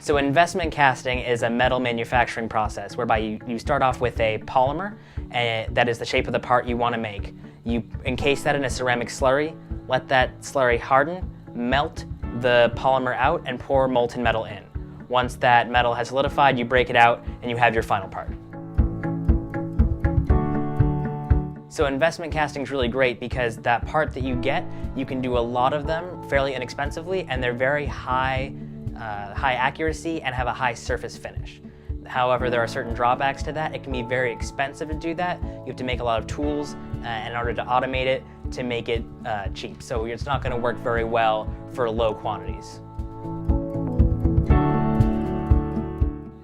So investment casting is a metal manufacturing process whereby you start off with a polymer that is the shape of the part you want to make. You encase that in a ceramic slurry, let that slurry harden, melt the polymer out, and pour molten metal in. Once that metal has solidified, you break it out and you have your final part. So investment casting is really great because that part that you get, you can do a lot of them fairly inexpensively, and they're very high accuracy and have a high surface finish. However, there are certain drawbacks to that. It can be very expensive to do that. You have to make a lot of tools in order to automate it to make it cheap. So it's not going to work very well for low quantities.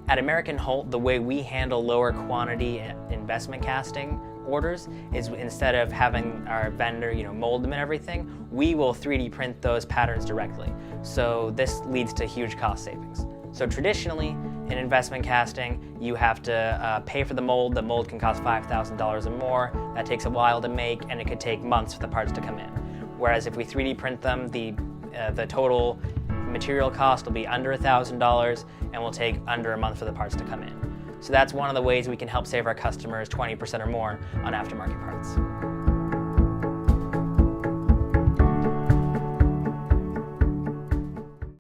At American Holt, the way we handle lower quantity investment casting orders is instead of having our vendor mold them and everything, we will 3D print those patterns directly. So this leads to huge cost savings. So traditionally, in investment casting, you have to pay for the mold. The mold can cost $5,000 or more. That takes a while to make, and it could take months for the parts to come in. Whereas if we 3D print them, the total material cost will be under $1,000 and will take under a month for the parts to come in. So that's one of the ways we can help save our customers 20% or more on aftermarket parts.